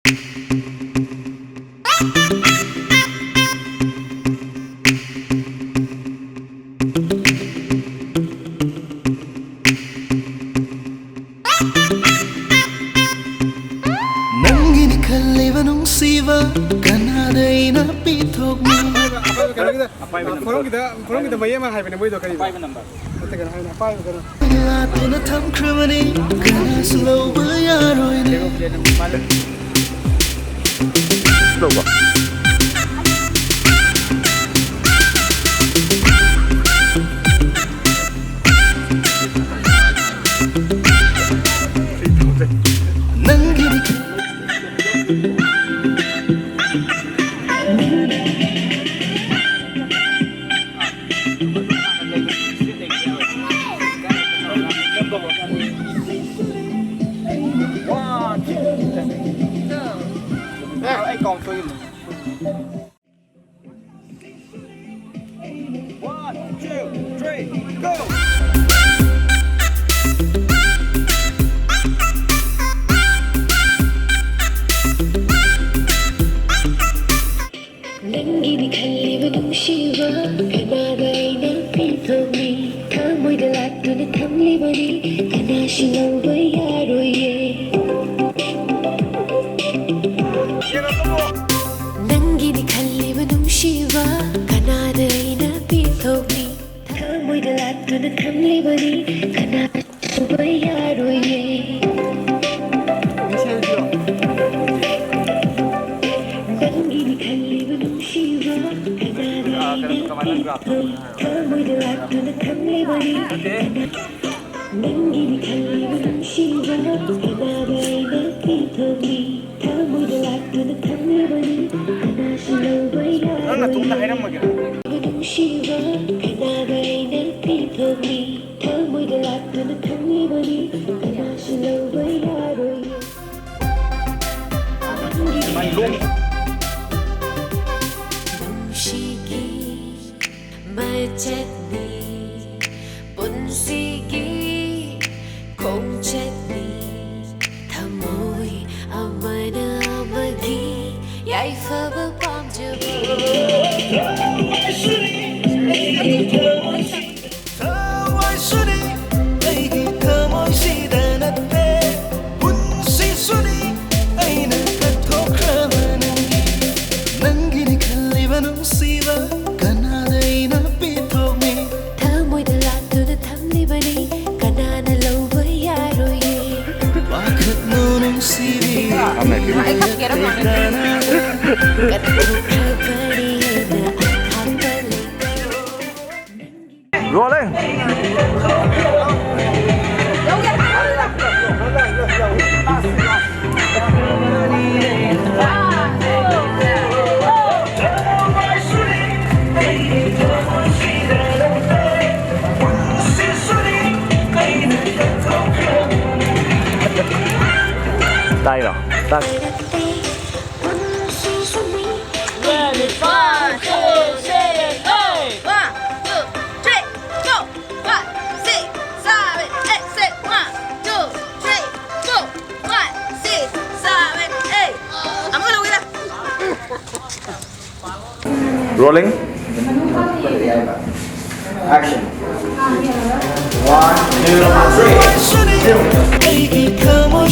Nangini kalliva nung siva kanada ina pithok ni. Kurang kita bayar mah hai benar boleh dokari. Kita kan hai apa kan? Lato na tham krimani kana slow bayaroi ni. Nangini Ai còn tôi. 1, 2, 3, go. Nangini kalliva nung shiva kanada ina pithoni thamoy dalat na thamlibani kana shilauba yaroye. Nangini kalliva nung shiva kanada ina pithoni thamoy dalat na thamlibani kana shilauba yaroye. Nangini kalliva nung shiva kanada ina thamoy dalat na thamlibani Nangini kalliva nung shiva kanada ina pithoni thamoy dalat na thamlibani kana shilauba yaroye. Nung shiva kanada ina pithoni thamoy dalat na thamlibani kana shilauba yaroye. Shiki machetni punsigi kong chetni thamoy amana amagi yaifaba pamjabo. Thawaisuni aigi thamoi sida natte punsi suni aina kathokhraba nangi. Nangini kalliva nung siva kanada ina pithok ni. Thamoy dalat na thamlibani kanana lauba yaroye. Wakhat mo nung sivi Ay, kapkira mo. Kathokhrabani na akapalik. Rolling. Tay rồi, tay. Ready, 5, 2, 7, 8. 1, 2, 3, go. 1, 6, 7, 8, 6. 1, 2, 3, go. 1, 6, 7, 8. Vamos a la huida. Rolling. Action. 1, 2, 3. Thawaisuni aigi thamoi